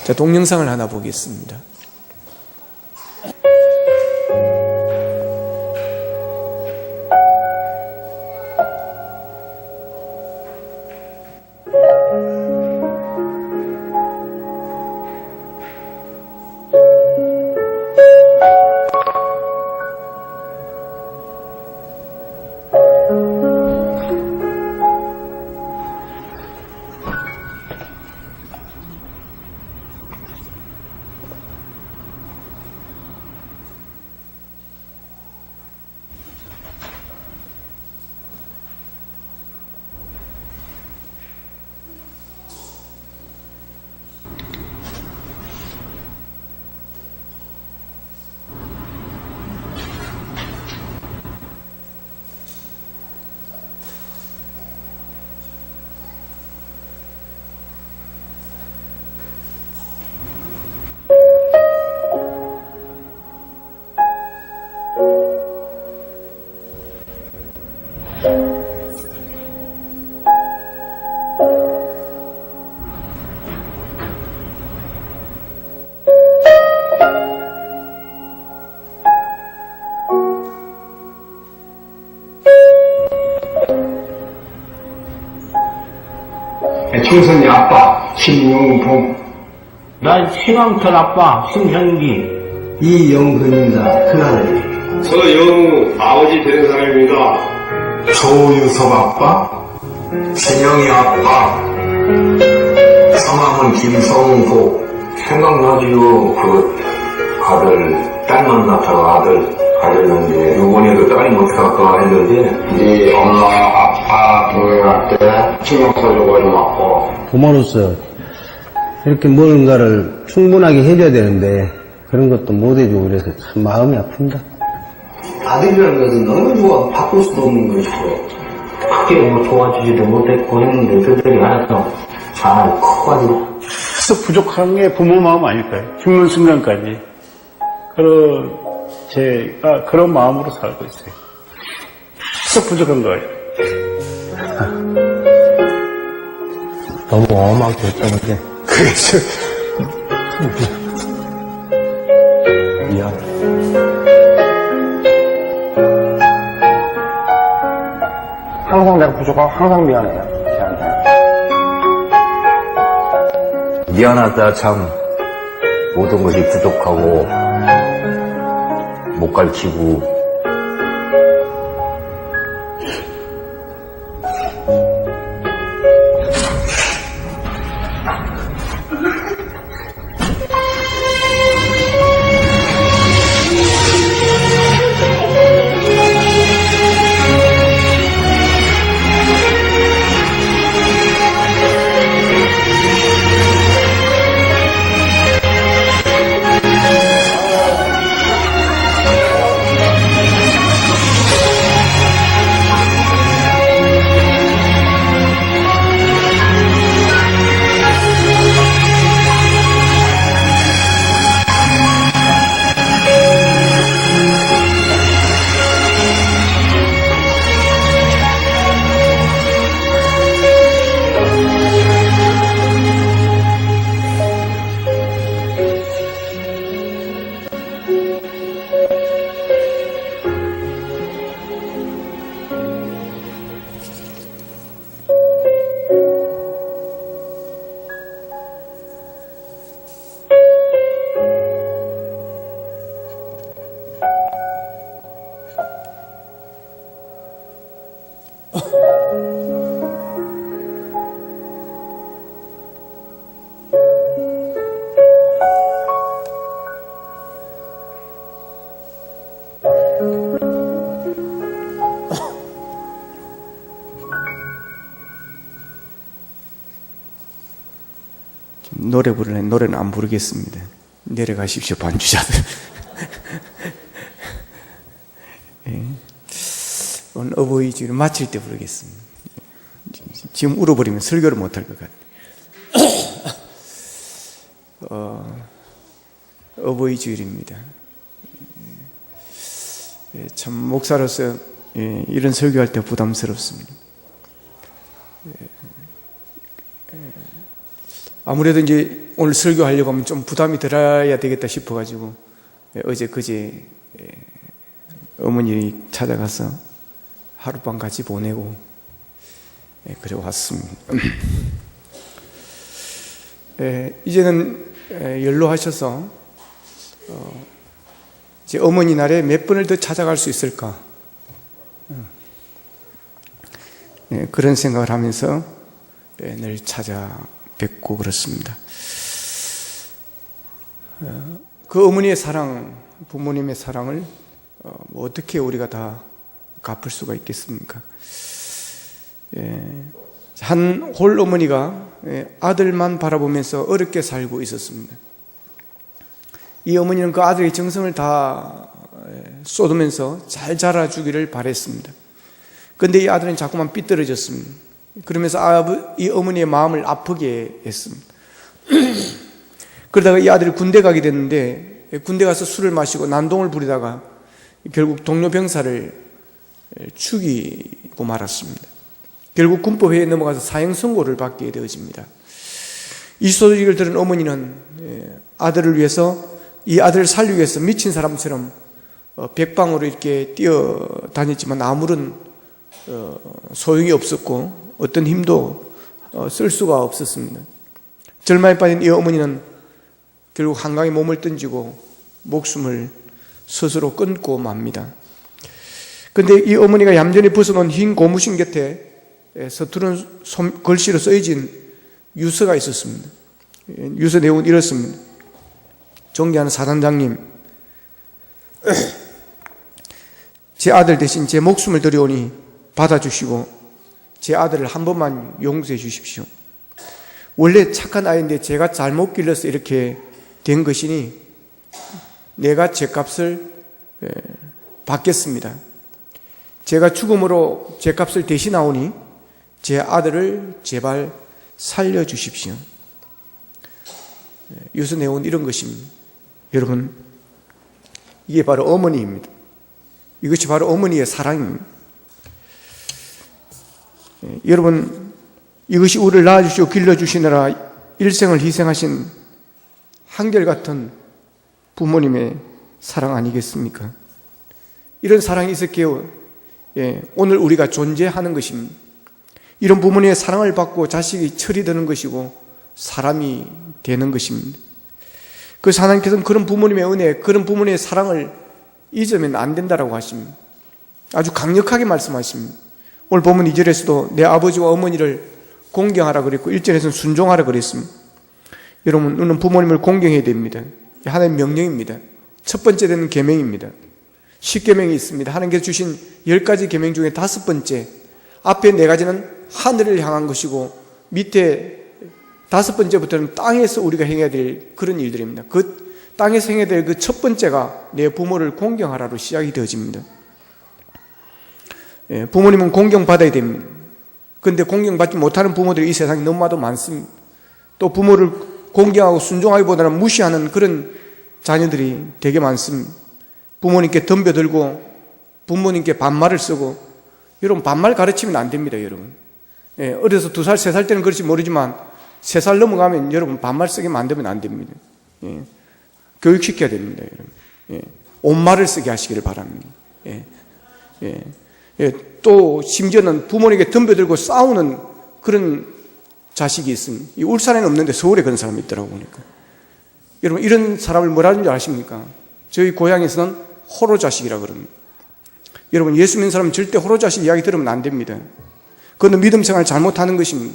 자, 동영상을 하나 보겠습니다. 청선이 아빠 신용봉, 난 신왕철 아빠 심현기, 이영근입니다. 큰아들이. 서영우 아버지 되는 사람입니다. 조유섭 아빠, 진영이 아빠, 성함은 김성호. 생각나지요. 그 아들, 딸 만났다가 아들 가졌는데 요번에도 딸이 못 갈까 했는데 네 엄마 아빠 동생한테 신경 써줘가지고 왔고. 부모로서 이렇게 뭔가를 충분하게 해줘야 되는데 그런 것도 못 해주고 그래서 참 마음이 아픕니다. 아들이라는 것은 너무 좋아. 바꿀 수도 없는 것이고. 크게 뭐 도와주지도 못했고 했는데 그들이 알아서 잘 커가지고. 계속 부족한 게 부모 마음 아닐까요? 죽는 순간까지. 제가 그런 마음으로 살고 있어요. 계속 부족한 거예요. 너무 엄하게 했던 게 그래서 미안. 항상 내가 부족하고 항상 미안해요. 걔한테. 미안하다. 참 모든 것이 부족하고 못 가르치고 노래 부르는 노래는 안 부르겠습니다. 내려가십시오, 반주자들. 예. 오늘 어버이 주일을 마칠 때 부르겠습니다. 지금 울어버리면 설교를 못할 것 같아요. 어버이 주일입니다. 예, 참 목사로서 이런 설교할 때 부담스럽습니다. 아무래도 이제 오늘 설교하려고 하면 좀 부담이 들어야 되겠다 싶어가지고 어제 그제 어머니 찾아가서 하룻밤 같이 보내고 그래 왔습니다. 이제는 연로하셔서 이제 어머니 날에 몇 번을 더 찾아갈 수 있을까 그런 생각을 하면서 늘 찾아뵙고 그렇습니다. 그 어머니의 사랑, 부모님의 사랑을 어떻게 우리가 다 갚을 수가 있겠습니까? 한 홀 어머니가 아들만 바라보면서 어렵게 살고 있었습니다. 이 어머니는 그 아들의 정성을 다 쏟으면서 잘 자라주기를 바랬습니다. 그런데 이 아들은 자꾸만 삐뚤어졌습니다. 그러면서 이 어머니의 마음을 아프게 했습니다. 그러다가 이 아들이 군대 가게 됐는데 군대 가서 술을 마시고 난동을 부리다가 결국 동료 병사를 죽이고 말았습니다. 결국 군법회의에 넘어가서 사형 선고를 받게 되어집니다. 이 소식을 들은 어머니는 아들을 위해서 이 아들을 살리기 위해서 미친 사람처럼 백방으로 이렇게 뛰어다녔지만 아무런 소용이 없었고 어떤 힘도 쓸 수가 없었습니다. 절망에 빠진 이 어머니는 결국 한강에 몸을 던지고 목숨을 스스로 끊고 맙니다. 그런데 이 어머니가 얌전히 벗어놓은 흰 고무신 곁에 서투른 글씨로 써진 유서가 있었습니다. 유서 내용은 이렇습니다. 존경하는 사단장님, 제 아들 대신 제 목숨을 드려오니 받아주시고 제 아들을 한 번만 용서해 주십시오. 원래 착한 아이인데 제가 잘못 길러서 이렇게 된 것이니 내가 죗값을 받겠습니다. 제가 죽음으로 죗값을 대신하오니 제 아들을 제발 살려주십시오. 유서 내용은 이런 것입니다. 여러분, 이게 바로 어머니입니다. 이것이 바로 어머니의 사랑입니다. 여러분, 이것이 우리를 낳아주시고 길러주시느라 일생을 희생하신 한결같은 부모님의 사랑 아니겠습니까? 이런 사랑이 있었기에 오늘 우리가 존재하는 것입니다. 이런 부모님의 사랑을 받고 자식이 철이 드는 것이고 사람이 되는 것입니다. 그래서 하나님께서는 그런 부모님의 은혜, 그런 부모님의 사랑을 잊으면 안 된다라고 하십니다. 아주 강력하게 말씀하십니다. 오늘 보면 2절에서도 내 아버지와 어머니를 공경하라 그랬고 1절에서는 순종하라 그랬습니다. 여러분, 우리는 부모님을 공경해야 됩니다. 하나님의 명령입니다. 첫 번째 되는 계명입니다. 10계명이 있습니다. 하나님께서 주신 10가지 계명 중에 5번째, 앞에 4가지는 하늘을 향한 것이고 밑에 5번째부터는 땅에서 우리가 행해야 될 그런 일들입니다. 그 땅에서 행해야 될 그 첫 번째가 내 부모를 공경하라로 시작이 되어집니다. 부모님은 공경받아야 됩니다. 그런데 공경받지 못하는 부모들이 이 세상에 너무나도 많습니다. 또 부모를 공경하고 순종하기보다는 무시하는 그런 자녀들이 되게 많습니다. 부모님께 덤벼들고 부모님께 반말을 쓰고, 여러분 반말 가르치면 안 됩니다. 여러분, 어려서 2살, 3살 때는 그렇지 모르지만 3살 넘어가면 여러분 반말 쓰게 만들면 안 됩니다. 교육시켜야 됩니다. 여러분, 온말을 쓰게 하시기를 바랍니다. 또 심지어는 부모님께 덤벼들고 싸우는 그런 자식이 있습니다. 이 울산에는 없는데 서울에 그런 사람이 있더라고 보니까. 여러분, 이런 사람을 뭐라 하는 줄 아십니까? 저희 고향에서는 호로 자식이라고 그럽니다. 여러분, 예수 믿는 사람은 절대 호로 자식 이야기 들으면 안 됩니다. 그건 믿음 생활을 잘못하는 것입니다.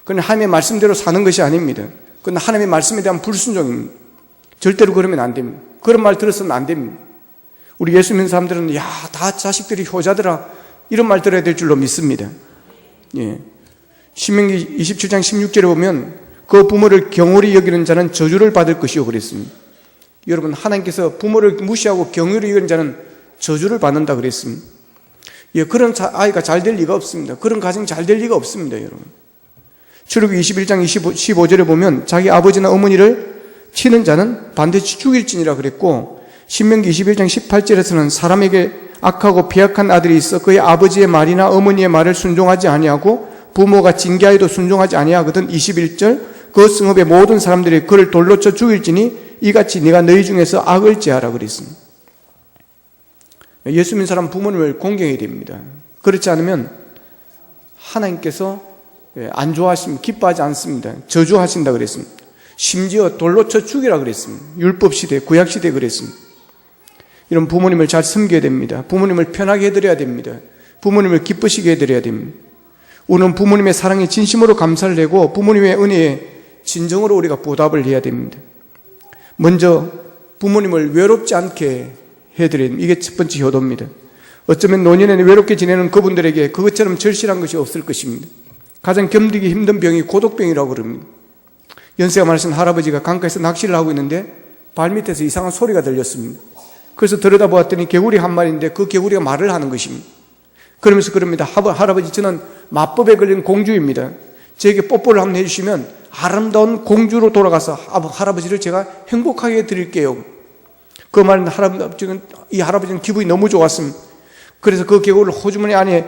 그건 하나님의 말씀대로 사는 것이 아닙니다. 그건 하나님의 말씀에 대한 불순종입니다. 절대로 그러면 안 됩니다. 그런 말 들어서는 안 됩니다. 우리 예수 믿는 사람들은 야, 다 자식들이 효자더라 이런 말 들어야 될 줄로 믿습니다. 신명기 27장 16절에 보면 그 부모를 경홀히 여기는 자는 저주를 받을 것이요 그랬습니다. 여러분, 하나님께서 부모를 무시하고 경홀히 여기는 자는 저주를 받는다 그랬습니다. 그런 아이가 잘 될 리가 없습니다. 그런 가정이 잘 될 리가 없습니다. 여러분, 출애굽기 21장 15절에 보면 자기 아버지나 어머니를 치는 자는 반드시 죽일지니라 그랬고, 신명기 21장 18절에서는 사람에게 악하고 배악한 아들이 있어 그의 아버지의 말이나 어머니의 말을 순종하지 아니하고 부모가 징계하여도 순종하지 아니하거든 21절 그 성읍의 모든 사람들이 그를 돌로 쳐 죽일지니 이같이 네가 너희 중에서 악을 제하라 그랬습니다. 예수 믿는 사람 부모님을 공경해야 됩니다. 그렇지 않으면 하나님께서 안 좋아하십니다. 기뻐하지 않습니다. 저주하신다 그랬습니다. 심지어 돌로 쳐 죽이라 그랬습니다. 율법시대, 구약시대에 그랬습니다. 이런 부모님을 잘 섬겨야 됩니다. 부모님을 편하게 해드려야 됩니다. 부모님을 기쁘시게 해드려야 됩니다. 우리는 부모님의 사랑에 진심으로 감사를 내고 부모님의 은혜에 진정으로 우리가 보답을 해야 됩니다. 먼저 부모님을 외롭지 않게 해드려야 됩니다. 이게 첫 번째 효도입니다. 어쩌면 노년에 외롭게 지내는 그분들에게 그것처럼 절실한 것이 없을 것입니다. 가장 견디기 힘든 병이 고독병이라고 그럽니다. 연세가 많으신 할아버지가 강가에서 낚시를 하고 있는데 발밑에서 이상한 소리가 들렸습니다. 그래서 들여다보았더니 개구리 한 마리인데 그 개구리가 말을 하는 것입니다. 그러면서 그럽니다. 할아버지, 저는 마법에 걸린 공주입니다. 저에게 뽀뽀를 한번 해주시면 아름다운 공주로 돌아가서 할아버지를 제가 행복하게 해드릴게요. 그 말은 이 할아버지는 기분이 너무 좋았습니다. 그래서 그 개구리를 호주머니 안에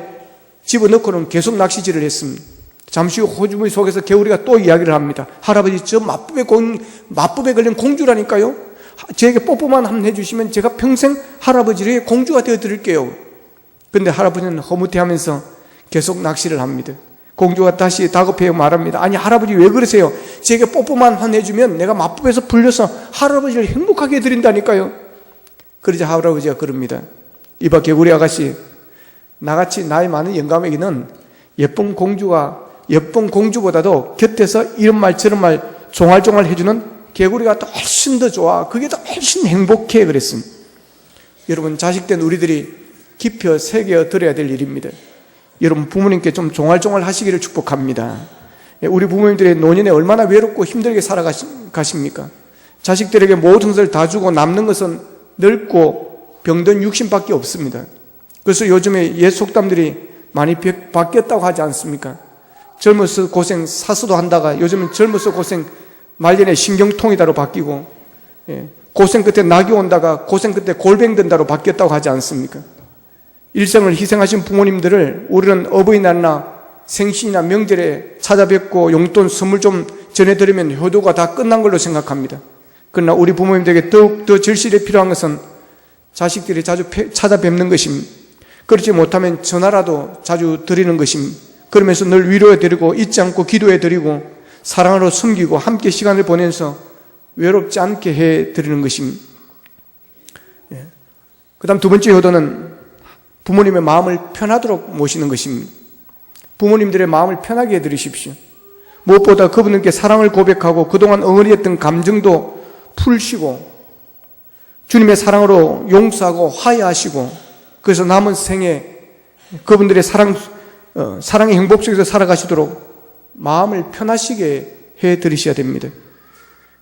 집어넣고는 계속 낚시질을 했습니다. 잠시 후 호주머니 속에서 개구리가 또 이야기를 합니다. 할아버지, 저 마법에 걸린 공주라니까요. 저에게 뽀뽀만 한번 해주시면 제가 평생 할아버지의 공주가 되어드릴게요. 근데 할아버지는 허무해하면서 계속 낚시를 합니다. 공주가 다시 다급해 말합니다. 아니, 할아버지 왜 그러세요? 제게 뽀뽀만 한 해주면 내가 마법에서 풀려서 할아버지를 행복하게 해드린다니까요. 그러자 할아버지가 그럽니다. 이봐 개구리 아가씨, 나같이 나이 많은 영감에게는 예쁜 공주보다도 곁에서 이런 말 저런 말 종알종알 해주는 개구리가 더 훨씬 더 좋아. 그게 더 훨씬 행복해. 그랬습니다. 여러분, 자식된 우리들이 깊여 새겨 드려야 될 일입니다. 여러분, 부모님께 좀 종알종알 하시기를 축복합니다. 우리 부모님들의 노년에 얼마나 외롭고 힘들게 살아가십니까? 자식들에게 모든 것을 다 주고 남는 것은 늙고 병든 육신밖에 없습니다. 그래서 요즘에 옛 속담들이 많이 바뀌었다고 하지 않습니까? 젊어서 고생 사수도 한다가 요즘은 젊어서 고생 말년에 신경통이다로 바뀌고, 고생 끝에 낙이 온다가 고생 끝에 골병 든다로 바뀌었다고 하지 않습니까? 일생을 희생하신 부모님들을 우리는 어버이날이나 생신이나 명절에 찾아뵙고 용돈 선물 좀 전해드리면 효도가 다 끝난 걸로 생각합니다. 그러나 우리 부모님들에게 더욱 더 절실히 필요한 것은 자식들이 자주 찾아뵙는 것입니다. 그렇지 못하면 전화라도 자주 드리는 것입니다. 그러면서 늘 위로해드리고 잊지 않고 기도해드리고 사랑으로 숨기고 함께 시간을 보내면서 외롭지 않게 해드리는 것입니다. 그 다음 두 번째 효도는 부모님의 마음을 편하도록 모시는 것입니다. 부모님들의 마음을 편하게 해드리십시오. 무엇보다 그분들께 사랑을 고백하고 그동안 엉어리했던 감정도 풀시고 주님의 사랑으로 용서하고 화해하시고 그래서 남은 생에 그분들의 사랑의 행복 속에서 살아가시도록 마음을 편하시게 해드리셔야 됩니다.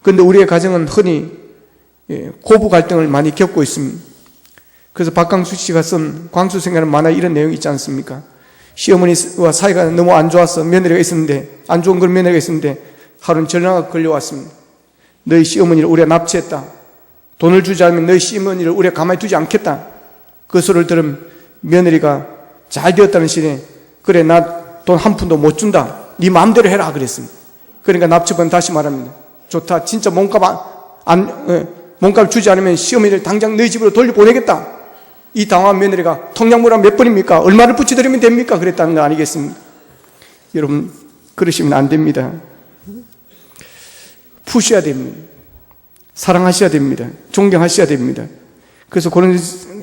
그런데 우리의 가정은 흔히 고부 갈등을 많이 겪고 있습니다. 그래서 박강수 씨가 쓴 광수생활은 만화에 이런 내용이 있지 않습니까? 시어머니와 사이가 너무 안 좋아서 며느리가 있었는데, 안 좋은 걸 며느리가 있었는데 하루는 전화가 걸려왔습니다. 너희 시어머니를 우리가 납치했다. 돈을 주지 않으면 너희 시어머니를 우리가 가만히 두지 않겠다. 그 소리를 들은 며느리가 잘 되었다는 시에 그래, 나 돈 한 푼도 못 준다. 네 마음대로 해라 그랬습니다. 그러니까 납치범은 다시 말합니다. 좋다. 진짜 몸값 주지 않으면 시어머니를 당장 너희 집으로 돌려보내겠다. 이 당황한 며느리가 통장물화 몇 번입니까? 얼마를 붙여드리면 됩니까? 그랬다는 거 아니겠습니까? 여러분, 그러시면 안 됩니다. 푸셔야 됩니다. 사랑하셔야 됩니다. 존경하셔야 됩니다. 그래서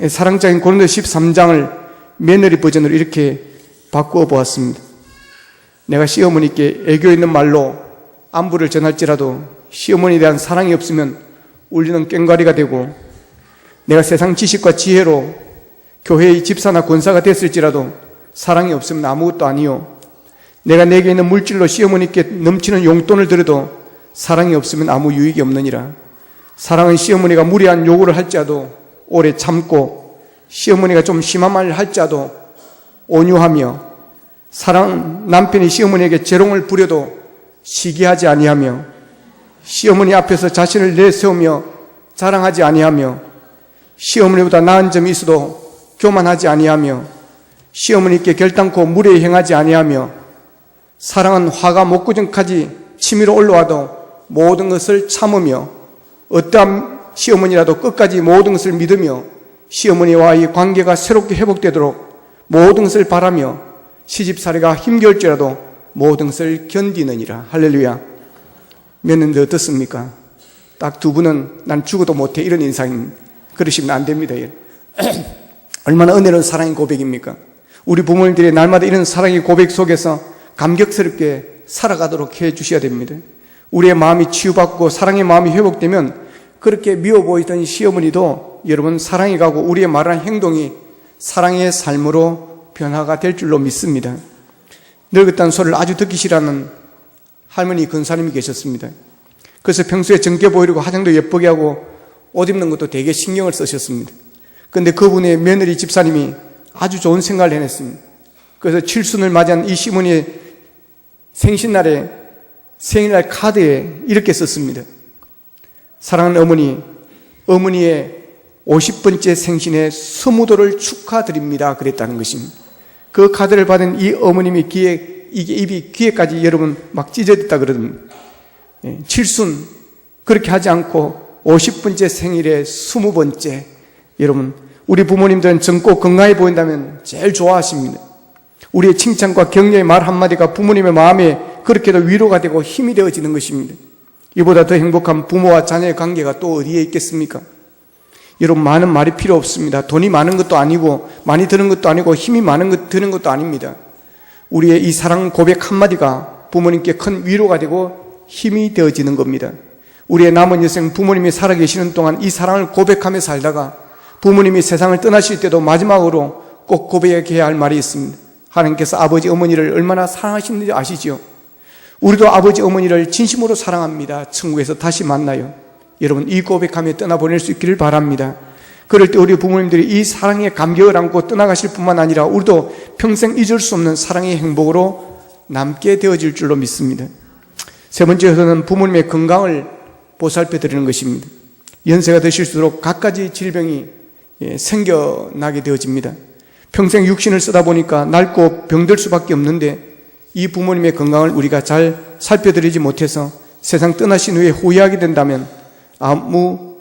사랑장인 고린도 13장을 며느리 버전으로 이렇게 바꾸어 보았습니다. 내가 시어머니께 애교 있는 말로 안부를 전할지라도 시어머니에 대한 사랑이 없으면 울리는 꽹과리가 되고, 내가 세상 지식과 지혜로 교회의 집사나 권사가 됐을지라도 사랑이 없으면 아무것도 아니요. 내가 내게 있는 물질로 시어머니께 넘치는 용돈을 들여도 사랑이 없으면 아무 유익이 없느니라. 사랑은 시어머니가 무리한 요구를 할지라도 오래 참고, 시어머니가 좀 심한 말을 할지라도 온유하며, 사랑 남편이 시어머니에게 재롱을 부려도 시기하지 아니하며, 시어머니 앞에서 자신을 내세우며 자랑하지 아니하며, 시어머니보다 나은 점이 있어도 교만하지 아니하며, 시어머니께 결단코 무례히 행하지 아니하며, 사랑은 화가 목구정까지 치밀어 올라와도 모든 것을 참으며 어떠한 시어머니라도 끝까지 모든 것을 믿으며 시어머니와의 관계가 새롭게 회복되도록 모든 것을 바라며 시집살이가 힘겨울지라도 모든 것을 견디느니라. 할렐루야. 믿는데 어떻습니까? 딱 두 분은 난 죽어도 못해 이런 인상인 그러시면 안 됩니다. 얼마나 은혜로운 사랑의 고백입니까? 우리 부모님들이 날마다 이런 사랑의 고백 속에서 감격스럽게 살아가도록 해 주셔야 됩니다. 우리의 마음이 치유받고 사랑의 마음이 회복되면 그렇게 미워 보이던 시어머니도 여러분 사랑이 가고 우리의 말하는 행동이 사랑의 삶으로 변화가 될 줄로 믿습니다. 늙었다는 소리를 아주 듣기 싫어하는 할머니 근사님이 계셨습니다. 그래서 평소에 정겨 보이려고 화장도 예쁘게 하고 옷 입는 것도 되게 신경을 쓰셨습니다. 그런데 그분의 며느리 집사님이 아주 좋은 생각을 해냈습니다. 그래서 칠순을 맞이한 이 시어머니의 생신날에 생일날 카드에 이렇게 썼습니다. 사랑하는 어머니, 어머니의 50번째 생신의 스무도를 축하드립니다. 그랬다는 것입니다. 그 카드를 받은 이 어머님이 입이 귀에까지 여러분 막 찢어졌다 그러던데, 칠순 그렇게 하지 않고 50번째 생일의 20번째, 여러분 우리 부모님들은 젊고 건강해 보인다면 제일 좋아하십니다. 우리의 칭찬과 격려의 말 한마디가 부모님의 마음에 그렇게도 위로가 되고 힘이 되어지는 것입니다. 이보다 더 행복한 부모와 자녀의 관계가 또 어디에 있겠습니까? 여러분 많은 말이 필요 없습니다. 돈이 많은 것도 아니고 많이 드는 것도 아니고 힘이 많은 것 드는 것도 아닙니다. 우리의 이 사랑 고백 한마디가 부모님께 큰 위로가 되고 힘이 되어지는 겁니다. 우리의 남은 여생 부모님이 살아계시는 동안 이 사랑을 고백하며 살다가 부모님이 세상을 떠나실 때도 마지막으로 꼭 고백해야 할 말이 있습니다. 하나님께서 아버지 어머니를 얼마나 사랑하시는지 아시죠? 우리도 아버지 어머니를 진심으로 사랑합니다. 천국에서 다시 만나요. 여러분 이 고백하며 떠나보낼 수 있기를 바랍니다. 그럴 때 우리 부모님들이 이 사랑의 감격을 안고 떠나가실 뿐만 아니라 우리도 평생 잊을 수 없는 사랑의 행복으로 남게 되어질 줄로 믿습니다. 세 번째로는 부모님의 건강을 보살펴 드리는 것입니다. 연세가 드실수록 갖가지 질병이 생겨나게 되어집니다. 평생 육신을 쓰다 보니까 낡고 병들 수밖에 없는데 이 부모님의 건강을 우리가 잘 살펴드리지 못해서 세상 떠나신 후에 후회하게 된다면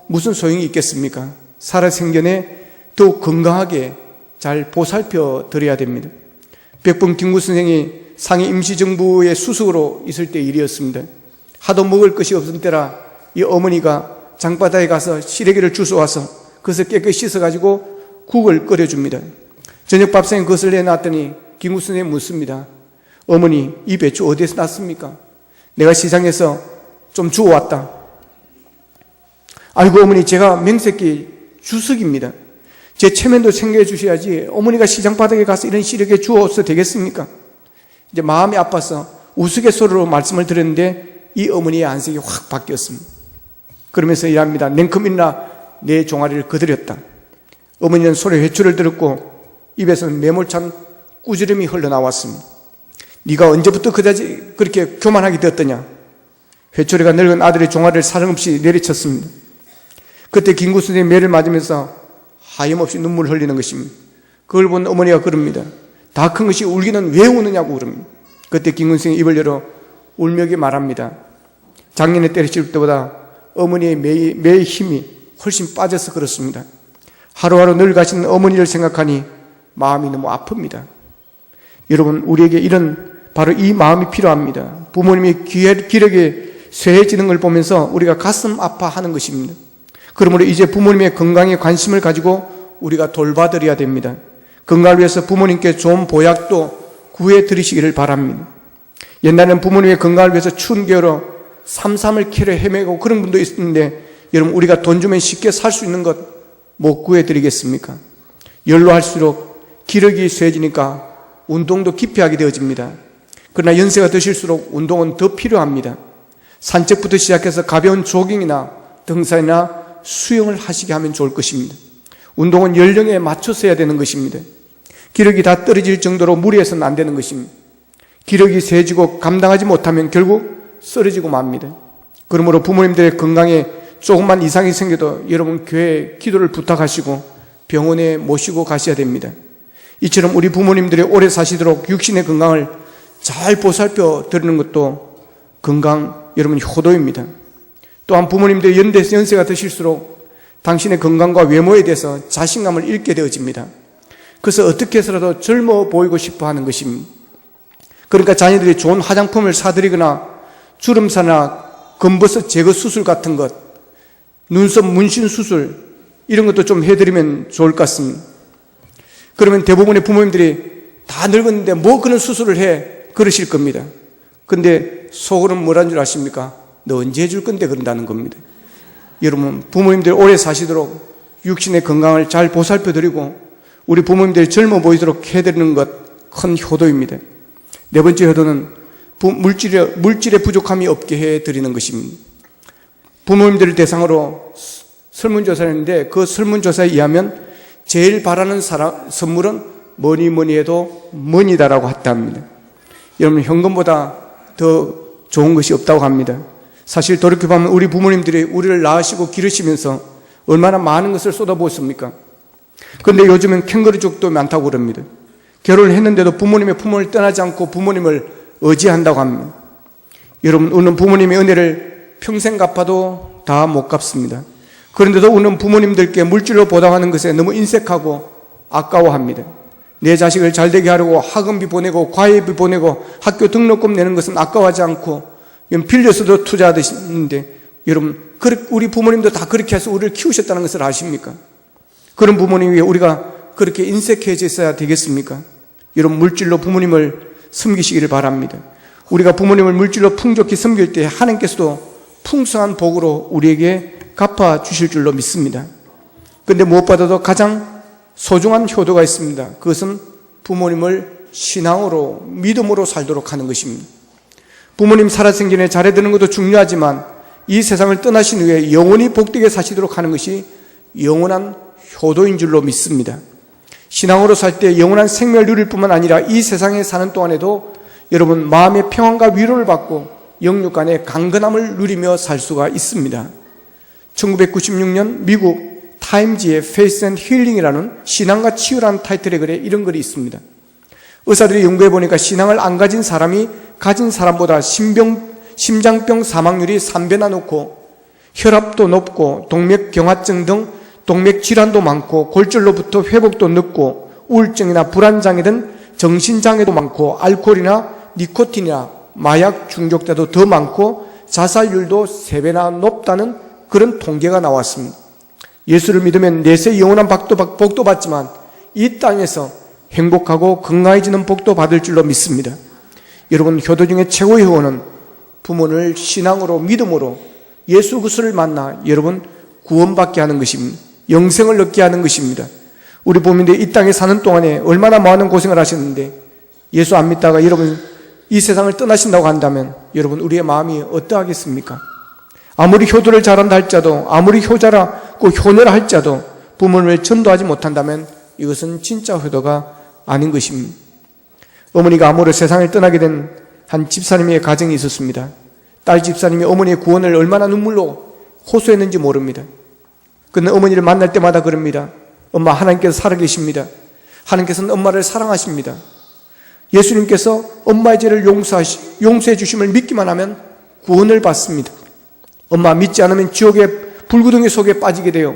무슨 소용이 있겠습니까? 살아생전에 더욱 건강하게 잘 보살펴 드려야 됩니다. 백범 김구 선생이 상해 임시정부의 수석으로 있을 때 일이었습니다. 하도 먹을 것이 없은 때라 이 어머니가 장바다에 가서 시래기를 주워와서 그것을 깨끗이 씻어가지고 국을 끓여줍니다. 저녁 밥상에 그것을 내놨더니 김구 선생이 묻습니다. 어머니, 이 배추 어디에서 났습니까? 내가 시장에서 좀 주워왔다. 아이고 어머니, 제가 맹세끼 주석입니다. 제 체면도 챙겨 주셔야지 어머니가 시장 바닥에 가서 이런 시래기 주워서 되겠습니까? 이제 마음이 아파서 우스갯소리로 말씀을 드렸는데 이 어머니의 안색이 확 바뀌었습니다. 그러면서 이랍니다. 냉큼이나 내 종아리를 거드렸다. 어머니는 손에 회초를 들었고 입에서는 매몰찬 꾸지름이 흘러나왔습니다. 네가 언제부터 그다지 그렇게 교만하게 되었더냐? 회초리가 늙은 아들의 종아리를 사정없이 내리쳤습니다. 그때 김구 선생님이 매를 맞으면서 하염없이 눈물을 흘리는 것입니다. 그걸 본 어머니가 그럽니다. 다 큰 것이 울기는 왜 우느냐고 그럽니다. 그때 김구 선생님이 입을 열어 울며게 말합니다. 작년에 때리실 때보다 어머니의 매의 힘이 훨씬 빠져서 그렇습니다. 하루하루 늙어가시는 어머니를 생각하니 마음이 너무 아픕니다. 여러분, 우리에게 바로 이 마음이 필요합니다. 부모님이 기력에 쇠해지는 걸 보면서 우리가 가슴 아파하는 것입니다. 그러므로 이제 부모님의 건강에 관심을 가지고 우리가 돌봐드려야 됩니다. 건강을 위해서 부모님께 좋은 보약도 구해 드리시기를 바랍니다. 옛날에는 부모님의 건강을 위해서 추운 겨울에 삼삼을 캐러 헤매고 그런 분도 있었는데 여러분, 우리가 돈 주면 쉽게 살 수 있는 것 못 구해 드리겠습니까? 연로할수록 기력이 쇠해지니까 운동도 기피하게 되어집니다. 그러나 연세가 드실수록 운동은 더 필요합니다. 산책부터 시작해서 가벼운 조깅이나 등산이나 수영을 하시게 하면 좋을 것입니다. 운동은 연령에 맞춰서 해야 되는 것입니다. 기력이 다 떨어질 정도로 무리해서는 안 되는 것입니다. 기력이 세지고 감당하지 못하면 결국 쓰러지고 맙니다. 그러므로 부모님들의 건강에 조금만 이상이 생겨도 여러분 교회에 기도를 부탁하시고 병원에 모시고 가셔야 됩니다. 이처럼 우리 부모님들이 오래 사시도록 육신의 건강을 잘 보살펴 드리는 것도 건강, 여러분 효도입니다. 또한 부모님들의 연세가 드실수록 당신의 건강과 외모에 대해서 자신감을 잃게 되어집니다. 그래서 어떻게 해서라도 젊어 보이고 싶어 하는 것입니다. 그러니까 자녀들이 좋은 화장품을 사드리거나 주름살이나 검버섯 제거 수술 같은 것, 눈썹 문신 수술 이런 것도 좀 해드리면 좋을 것 같습니다. 그러면 대부분의 부모님들이 다 늙었는데 뭐 그런 수술을 해? 그러실 겁니다. 근데 속으로는 뭐라는 줄 아십니까? 너 언제 해줄 건데 그런다는 겁니다. 여러분, 부모님들 오래 사시도록 육신의 건강을 잘 보살펴드리고 우리 부모님들이 젊어 보이도록 해드리는 것 큰 효도입니다. 네 번째 효도는 물질의 부족함이 없게 해드리는 것입니다. 부모님들을 대상으로 설문조사를 했는데 그 설문조사에 의하면 제일 바라는 선물은 뭐니 해도 머니다라고 했답니다. 여러분, 현금보다 더 좋은 것이 없다고 합니다. 사실 돌이켜보면 우리 부모님들이 우리를 낳으시고 기르시면서 얼마나 많은 것을 쏟아부었습니까? 그런데 요즘은 캥거루족도 많다고 그럽니다. 결혼을 했는데도 부모님의 품을 떠나지 않고 부모님을 의지한다고 합니다. 여러분, 우리는 부모님의 은혜를 평생 갚아도 다 못 갚습니다. 그런데도 우리는 부모님들께 물질로 보답하는 것에 너무 인색하고 아까워합니다. 내 자식을 잘되게 하려고 학원비 보내고 과외비 보내고 학교 등록금 내는 것은 아까워하지 않고 빌려서도 투자하듯이인데, 여러분, 우리 부모님도 다 그렇게 해서 우리를 키우셨다는 것을 아십니까? 그런 부모님 위해 우리가 그렇게 인색해져 있어야 되겠습니까? 여러분, 물질로 부모님을 섬기시기를 바랍니다. 우리가 부모님을 물질로 풍족히 섬길 때 하나님께서도 풍성한 복으로 우리에게 갚아주실 줄로 믿습니다. 그런데 무엇보다도 가장 소중한 효도가 있습니다. 그것은 부모님을 신앙으로, 믿음으로 살도록 하는 것입니다. 부모님 살아생전에 잘해드는 것도 중요하지만 이 세상을 떠나신 후에 영원히 복되게 사시도록 하는 것이 영원한 효도인 줄로 믿습니다. 신앙으로 살 때 영원한 생명을 누릴 뿐만 아니라 이 세상에 사는 동안에도 여러분, 마음의 평안과 위로를 받고 영육 간의 강건함을 누리며 살 수가 있습니다. 1996년 미국 타임지의 Faith and Healing이라는 신앙과 치유라는 타이틀의 글에 이런 글이 있습니다. 의사들이 연구해 보니까 신앙을 안 가진 사람이 가진 사람보다 심장병 사망률이 3배나 높고 혈압도 높고 동맥경화증 등 동맥 질환도 많고 골절로부터 회복도 늦고 우울증이나 불안장애 등 정신장애도 많고 알코올이나 니코틴이나 마약 중독자도 더 많고 자살률도 3배나 높다는 그런 통계가 나왔습니다. 예수를 믿으면 내세 영원한 복도 받지만 이 땅에서 행복하고 건강해지는 복도 받을 줄로 믿습니다. 여러분, 효도 중에 최고의 효는 부모를 신앙으로 믿음으로 예수 그리스도를 만나 여러분 구원받게 하는 것입니다. 영생을 얻게 하는 것입니다. 우리 부모님들이 이 땅에 사는 동안에 얼마나 많은 고생을 하셨는데 예수 안 믿다가 여러분 이 세상을 떠나신다고 한다면 여러분 우리의 마음이 어떠하겠습니까? 아무리 효도를 잘한다 할지라도 아무리 효자라고 효녀라 할지라도 부모님을 전도하지 못한다면 이것은 진짜 효도가 아닌 것입니다. 어머니가 암으로 세상을 떠나게 된 한 집사님의 가정이 있었습니다. 딸 집사님이 어머니의 구원을 얼마나 눈물로 호소했는지 모릅니다. 그런데 어머니를 만날 때마다 그럽니다. 엄마, 하나님께서 살아계십니다. 하나님께서는 엄마를 사랑하십니다. 예수님께서 엄마의 죄를 용서해 주심을 믿기만 하면 구원을 받습니다. 엄마, 믿지 않으면 지옥의 불구덩이 속에 빠지게 돼요.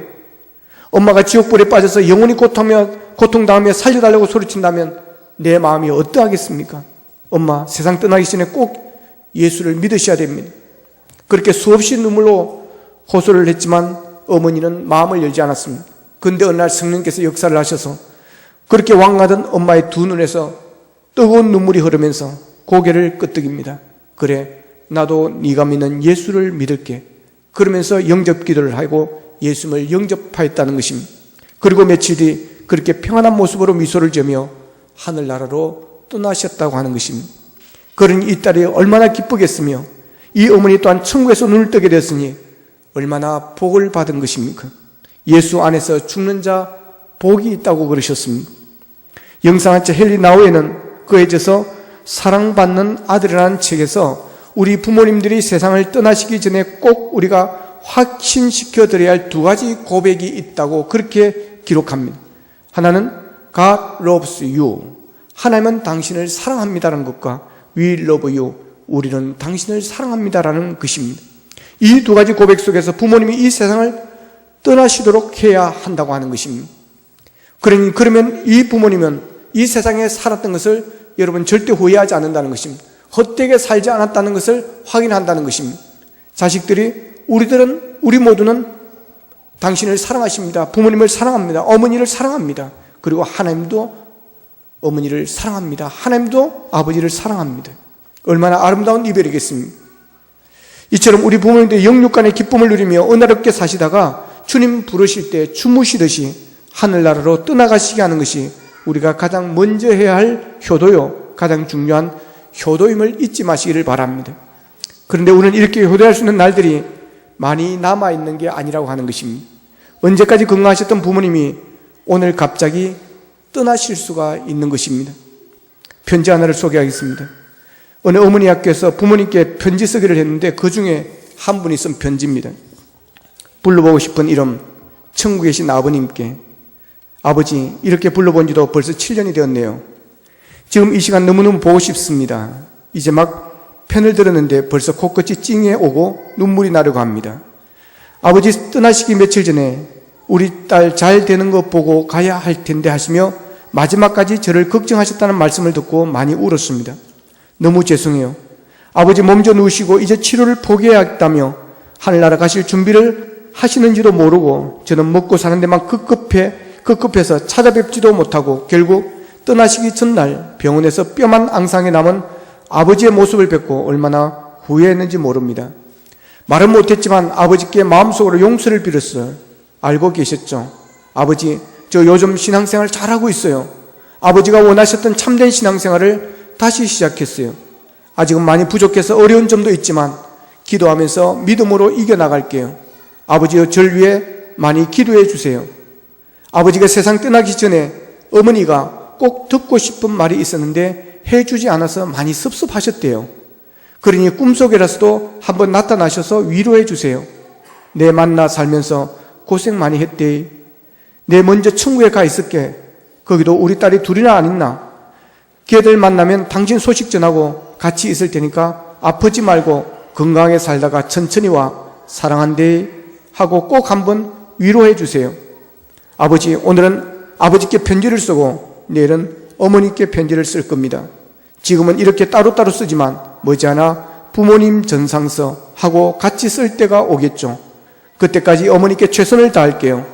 엄마가 지옥불에 빠져서 영원히 고통당하며 살려달라고 소리친다면 내 마음이 어떠하겠습니까? 엄마, 세상 떠나기 전에 꼭 예수를 믿으셔야 됩니다. 그렇게 수없이 눈물로 호소를 했지만 어머니는 마음을 열지 않았습니다. 그런데 어느 날 성령께서 역사를 하셔서 그렇게 왕하던 엄마의 두 눈에서 뜨거운 눈물이 흐르면서 고개를 끄덕입니다. 그래, 나도 네가 믿는 예수를 믿을게. 그러면서 영접 기도를 하고 예수님을 영접하였다는 것입니다. 그리고 며칠 뒤 그렇게 평안한 모습으로 미소를 지으며 하늘나라로 떠나셨다고 하는 것입니다. 그러니 이 딸이 얼마나 기쁘겠으며 이 어머니 또한 천국에서 눈을 뜨게 되었으니 얼마나 복을 받은 것입니까? 예수 안에서 죽는 자 복이 있다고 그러셨습니다. 영상학자 헨리 나우에는 그에 져서 사랑받는 아들이라는 책에서 우리 부모님들이 세상을 떠나시기 전에 꼭 우리가 확신시켜 드려야 할 두 가지 고백이 있다고 그렇게 기록합니다. 하나는 God loves you. 하나님은 당신을 사랑합니다라는 것과 We love you. 우리는 당신을 사랑합니다라는 것입니다. 이 두 가지 고백 속에서 부모님이 이 세상을 떠나시도록 해야 한다고 하는 것입니다. 그러면 이 부모님은 이 세상에 살았던 것을 여러분 절대 후회하지 않는다는 것입니다. 헛되게 살지 않았다는 것을 확인한다는 것입니다. 자식들이 우리 모두는 당신을 사랑하십니다. 부모님을 사랑합니다. 어머니를 사랑합니다. 그리고 하나님도 어머니를 사랑합니다. 하나님도 아버지를 사랑합니다. 얼마나 아름다운 이별이겠습니까? 이처럼 우리 부모님들이 영육간의 기쁨을 누리며 은혜롭게 사시다가 주님 부르실 때 주무시듯이 하늘나라로 떠나가시게 하는 것이 우리가 가장 먼저 해야 할 효도요, 가장 중요한 효도임을 잊지 마시기를 바랍니다. 그런데 우리는 이렇게 효도할 수 있는 날들이 많이 남아있는 게 아니라고 하는 것입니다. 언제까지 건강하셨던 부모님이 오늘 갑자기 떠나실 수가 있는 것입니다. 편지 하나를 소개하겠습니다. 어느 어머니 학교에서 부모님께 편지 쓰기를 했는데 그 중에 한 분이 쓴 편지입니다. 불러보고 싶은 이름, 천국에 계신 아버님께, 아버지, 이렇게 불러본 지도 벌써 7년이 되었네요. 지금 이 시간 너무너무 보고 싶습니다. 이제 막 편을 들었는데 벌써 코끝이 찡해 오고 눈물이 나려고 합니다. 아버지 떠나시기 며칠 전에 우리 딸 잘 되는 거 보고 가야 할 텐데 하시며 마지막까지 저를 걱정하셨다는 말씀을 듣고 많이 울었습니다. 너무 죄송해요. 아버지 몸져 누우시고 이제 치료를 포기해야겠다며 하늘나라 가실 준비를 하시는지도 모르고 저는 먹고 사는 데만 급급해서 찾아뵙지도 못하고 결국 떠나시기 전날 병원에서 뼈만 앙상에 남은 아버지의 모습을 뵙고 얼마나 후회했는지 모릅니다. 말은 못했지만 아버지께 마음속으로 용서를 빌었어요. 알고 계셨죠? 아버지, 저 요즘 신앙생활 잘하고 있어요. 아버지가 원하셨던 참된 신앙생활을 다시 시작했어요. 아직은 많이 부족해서 어려운 점도 있지만 기도하면서 믿음으로 이겨나갈게요. 아버지여, 절 위해 많이 기도해 주세요. 아버지가 세상 떠나기 전에 어머니가 꼭 듣고 싶은 말이 있었는데 해주지 않아서 많이 섭섭하셨대요. 그러니 꿈속에라서도 한번 나타나셔서 위로해 주세요. 내 만나 살면서 고생 많이 했대. 내 먼저 천국에 가 있을게. 거기도 우리 딸이 둘이나 안 있나? 걔들 만나면 당신 소식 전하고 같이 있을 테니까 아프지 말고 건강하게 살다가 천천히 와. 사랑한대 하고 꼭 한번 위로해 주세요. 아버지, 오늘은 아버지께 편지를 쓰고 내일은 어머니께 편지를 쓸 겁니다. 지금은 이렇게 따로따로 쓰지만 머지않아 부모님 전상서 하고 같이 쓸 때가 오겠죠. 그때까지 어머니께 최선을 다할게요.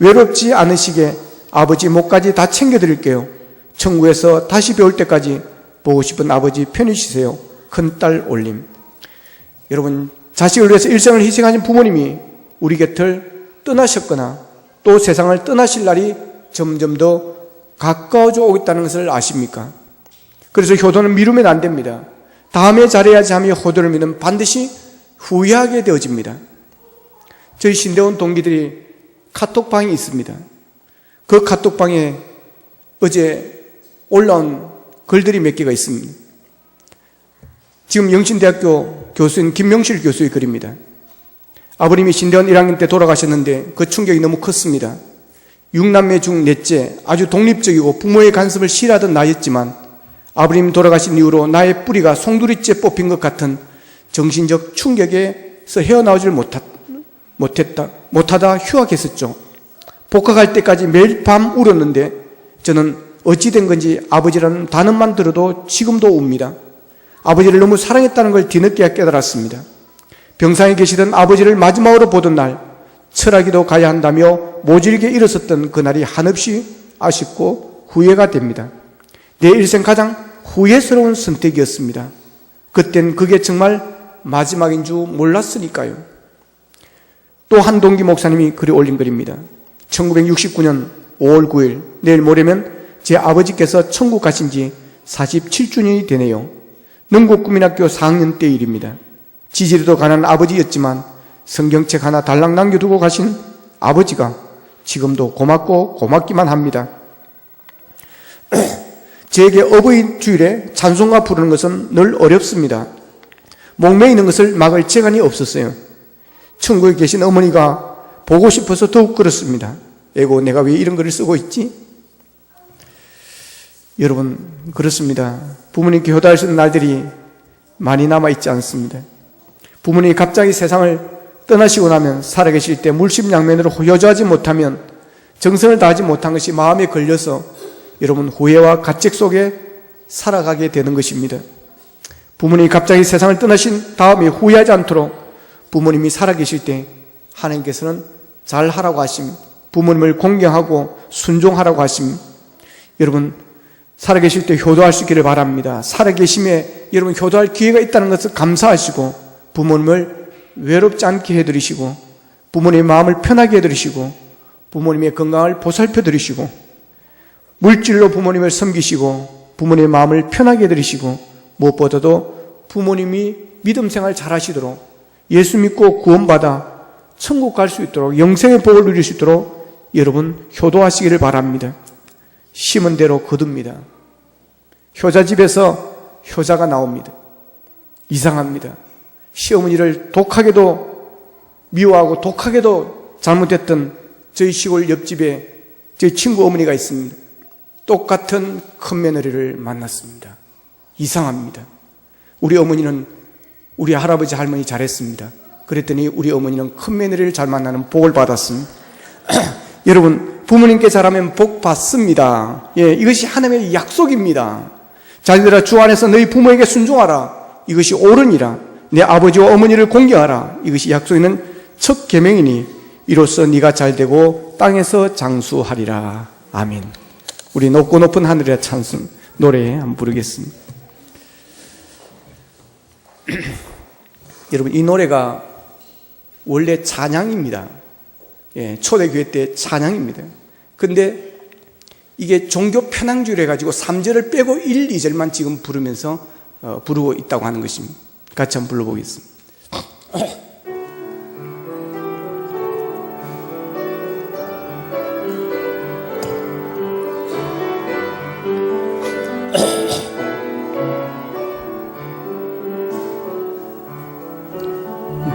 외롭지 않으시게 아버지 목까지 다 챙겨드릴게요. 천국에서 다시 배울 때까지 보고 싶은 아버지 편히 쉬세요. 큰딸 올림. 여러분, 자식을 위해서 일생을 희생하신 부모님이 우리 곁을 떠나셨거나 또 세상을 떠나실 날이 점점 더 가까워져 오겠다는 것을 아십니까? 그래서 효도는 미루면 안 됩니다. 다음에 잘해야지 하며 효도를 미루면 반드시 후회하게 되어집니다. 저희 신대원 동기들이 카톡방이 있습니다. 그 카톡방에 어제 올라온 글들이 몇 개가 있습니다. 지금 영신대학교 교수인 김명실 교수의 글입니다. 아버님이 신대원 1학년 때 돌아가셨는데 그 충격이 너무 컸습니다. 6남매 중 넷째, 아주 독립적이고 부모의 간섭을 싫어하던 나였지만 아버님 돌아가신 이후로 나의 뿌리가 송두리째 뽑힌 것 같은 정신적 충격에서 헤어나오질 못하다 휴학했었죠. 복학할 때까지 매일 밤 울었는데 저는 어찌 된 건지 아버지라는 단어만 들어도 지금도 웁니다. 아버지를 너무 사랑했다는 걸 뒤늦게 깨달았습니다. 병상에 계시던 아버지를 마지막으로 보던 날 철학이도 가야 한다며 모질게 일었었던 그날이 한없이 아쉽고 후회가 됩니다. 내 일생 가장 후회스러운 선택이었습니다. 그땐 그게 정말 마지막인 줄 몰랐으니까요. 또 한 동기 목사님이 글이 올린 글입니다. 1969년 5월 9일 내일 모레면 제 아버지께서 천국 가신 지 47주년이 되네요. 능곡국민학교 4학년 때 일입니다. 지지리도 가난한 아버지였지만 성경책 하나 달랑 남겨두고 가신 아버지가 지금도 고맙고 고맙기만 합니다. 제게 어버이 주일에 찬송가 부르는 것은 늘 어렵습니다. 목매이는 것을 막을 재간이 없었어요. 천국에 계신 어머니가 보고 싶어서 더욱 그렇습니다. 에고, 내가 왜 이런 글을 쓰고 있지? 여러분, 그렇습니다. 부모님께 효도할 수 있는 날들이 많이 남아있지 않습니다. 부모님이 갑자기 세상을 떠나시고 나면 살아계실 때 물심양면으로 여조하지 못하면 정성을 다하지 못한 것이 마음에 걸려서 여러분 후회와 가책 속에 살아가게 되는 것입니다. 부모님이 갑자기 세상을 떠나신 다음에 후회하지 않도록 부모님이 살아계실 때 하나님께서는 잘하라고 하심, 부모님을 공경하고 순종하라고 하심, 여러분 살아계실 때 효도할 수 있기를 바랍니다. 살아계심에 여러분 효도할 기회가 있다는 것을 감사하시고 부모님을 외롭지 않게 해드리시고 부모님의 마음을 편하게 해드리시고 부모님의 건강을 보살펴 드리시고 물질로 부모님을 섬기시고 부모님의 마음을 편하게 해드리시고 무엇보다도 부모님이 믿음 생활 잘 하시도록 예수 믿고 구원받아 천국 갈 수 있도록 영생의 복을 누릴 수 있도록 여러분 효도하시기를 바랍니다. 심은 대로 거둡니다. 효자집에서 효자가 나옵니다. 이상합니다. 시어머니를 독하게도 미워하고 독하게도 잘못했던 저희 시골 옆집에 저희 친구 어머니가 있습니다. 똑같은 큰 며느리를 만났습니다. 이상합니다. 우리 어머니는 우리 할아버지 할머니 잘했습니다. 그랬더니 우리 어머니는 큰 며느리를 잘 만나는 복을 받았습니다. 여러분 부모님께 잘하면 복 받습니다. 예, 이것이 하나님의 약속입니다. 자녀들아 주 안에서 너희 부모에게 순종하라. 이것이 옳으니라. 내 아버지와 어머니를 공경하라. 이것이 약속 있는 첫 계명이니 이로써 네가 잘되고 땅에서 장수하리라. 아멘. 우리 높고 높은 하늘의 찬송 노래 한번 부르겠습니다. 여러분 이 노래가 원래 찬양입니다. 예, 초대교회 때 찬양입니다. 근데 이게 종교 편향주의를 해가지고 3절을 빼고 1, 2절만 지금 부르면서 부르고 있다고 하는 것입니다. 같이 한번 불러보겠습니다.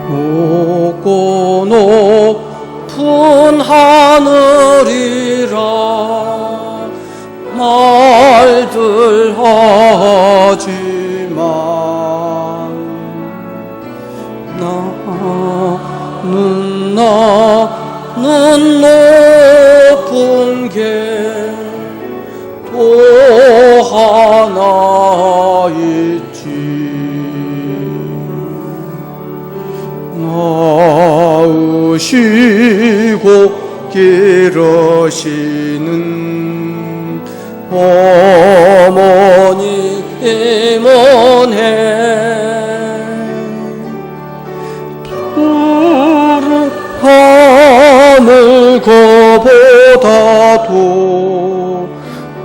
높고 높은 하늘이라 말들 하지만 나는 높은 게 또 하나 있지. 나으시고 기르시는 어머님은 푸른 하늘 거보다도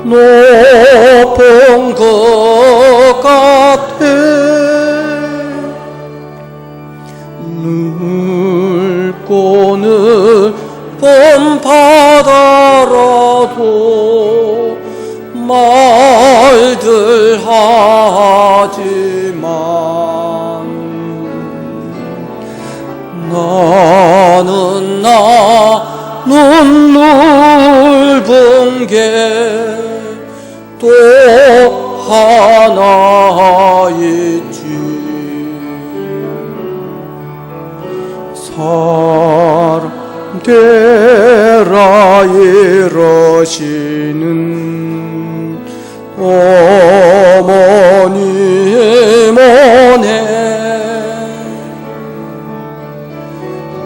높은 것 같아. 늙고 넓은 바다라도 말들 하지만 나는 넓은 게 또 하나 있지. 사람 되라 이러시는 어머니의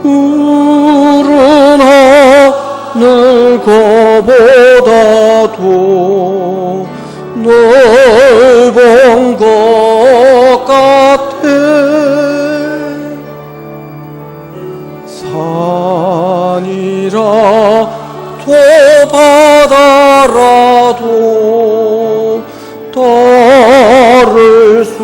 푸른 하늘 거보다도 넓은 것 같아. 산이라도 바다라도 따를 수는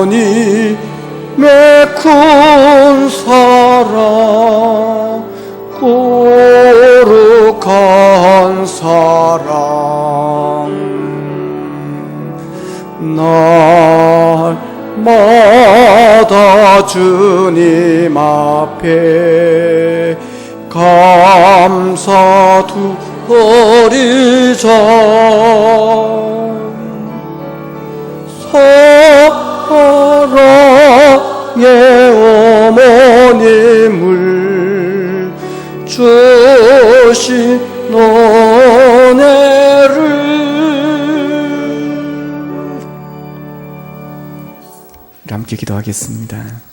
어머니의 큰 사랑, 거룩한 사랑, 날마다 주님 앞에 감사드리네. 버리자 사랑의 어머님을 주신 은혜를 함께 기도하겠습니다.